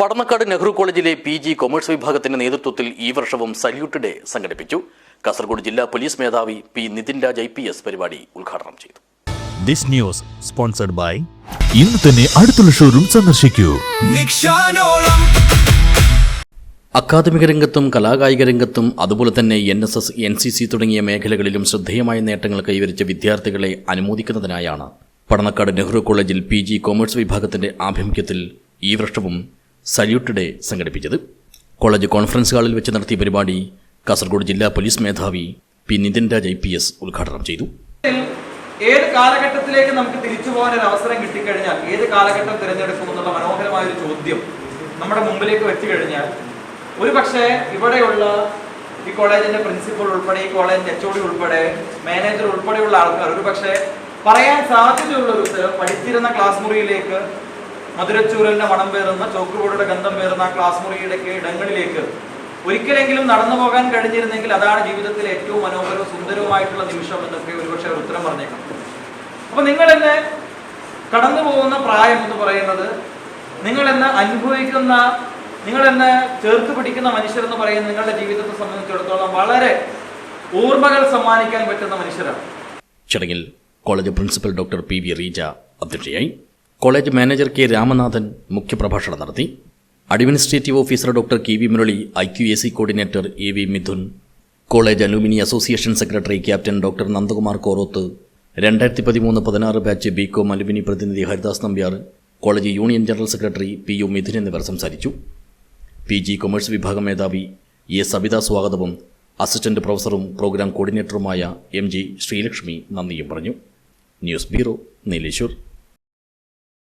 പടന്നക്കാട് നെഹ്റു കോളേജിലെ PG commerce വിഭാഗത്തിന്റെ നേതൃത്വത്തിൽ ഈ വർഷവും സല്യൂട്ട് ഡേ സംഘടിപ്പിച്ചു. കാസർഗോഡ് ജില്ലാ പോലീസ് മേധാവി P. നിതിൻ രാജ് IPS പരിപാടി ഉദ്ഘാടനം ചെയ്തു. This news sponsored by ഇന്ന് തന്നെ അടുത്തുള്ള ഷോറൂം സന്ദർശിക്കൂ. അക്കാദമിക രംഗത്തും കലാകായിക രംഗത്തും അതുപോലെ തന്നെ NSS, NCC തുടങ്ങിയ മേഖലകളിലും ശ്രദ്ധേയമായ നേട്ടങ്ങൾ കൈവരിച്ച വിദ്യാർത്ഥികളെ അനുമോദിക്കുന്നതിനായാണ് പടന്നക്കാട് നെഹ്റു കോളേജിൽ PG കൊമേഴ്സ് വിഭാഗത്തിന്റെ ആഭിമുഖ്യത്തിൽ ഈ വർഷവും സല്യൂട്ട് ഡേ സംഘടിപ്പിച്ചത്. കോളേജ് കോൺഫറൻസ് ഹാളിൽ വെച്ച് നടത്തിയ പരിപാടി കാസർഗോഡ് ജില്ലാ പോലീസ് മേധാവി P. നിതിൻ രാജ് IPS ഉദ്ഘാടനം ചെയ്തു. ഏത് കാലഘട്ടത്തിലേക്ക് നമുക്ക് തിരിച്ചു പോകാൻ ഒരു അവസരം കിട്ടിക്കഴിഞ്ഞാൽ ഏത് കാലഘട്ടം തിരഞ്ഞെടുക്കുമെന്നുള്ള മനോഹരമായ ഒരു ചോദ്യം നമ്മുടെ മുമ്പിലേക്ക് വെച്ചു കഴിഞ്ഞാൽ ഒരു പക്ഷേ ഇവിടെയുള്ള ഈ കോളേജിന്റെ പ്രിൻസിപ്പൽ ഉൾപ്പെടെ ഈ കോളേജിന്റെ HOD ഉൾപ്പെടെ മാനേജർ ഉൾപ്പെടെയുള്ള ആൾക്കാർ ഒരു പക്ഷേ പറയാൻ സാധ്യതയുള്ള ഒരു ഉത്തരം പഠിച്ചിരുന്ന ക്ലാസ് മുറിയിലേക്ക് മധുരച്ചൂരലിന്റെ മണം പേറുന്ന ചോക്കുബോർഡുടെ ഗന്ധം പേറുന്ന ക്ലാസ് മുറിയുടെ ഇടങ്ങളിലേക്ക് ഒരിക്കലെങ്കിലും നടന്നു പോകാൻ കഴിഞ്ഞിരുന്നെങ്കിൽ അതാണ് ജീവിതത്തിലെ ഏറ്റവും മനോഹരവും സുന്ദരവുമായിട്ടുള്ള നിമിഷം എന്നൊക്കെ ഒരുപക്ഷെ ഒരു ഉത്തരം പറഞ്ഞേക്കാം. അപ്പൊ നിങ്ങൾ എന്നെ കടന്നു പോകുന്ന പ്രായം എന്ന് പറയുന്നത് നിങ്ങൾ എന്നെ അനുഭവിക്കുന്ന നിങ്ങൾ എന്നെ ചേർത്ത് പിടിക്കുന്ന മനുഷ്യരെന്ന് പറയുന്ന നിങ്ങളുടെ ജീവിതത്തെ സംബന്ധിച്ചിടത്തോളം വളരെ ഓർമ്മകൾ സമ്മാനിക്കാൻ പറ്റുന്ന മനുഷ്യരാണ്. ചടങ്ങിൽ college principal doctor PV Reeja അധ്യക്ഷയായി. College manager K. രാമനാഥൻ മുഖ്യപ്രഭാഷണം നടത്തി. Administrative officer doctor KV Murali, IQAC coordinator AV Mithun, college alumni association secretary captain doctor Nandakumar Koroth, 2013-16 batch BCom alumni പ്രതിനിധി Haridas Nambiar, college union general secretary PU Mithun എന്നിവർ സംസാരിച്ചു. PG കൊമേഴ്സ് വിഭാഗം മേധാവി A. സബിത സ്വാഗതവും assistant പ്രൊഫസറും പ്രോഗ്രാം കോർഡിനേറ്ററുമായ MG ശ്രീലക്ഷ്മി നന്ദിയും പറഞ്ഞു. News bureau, Nileshwar.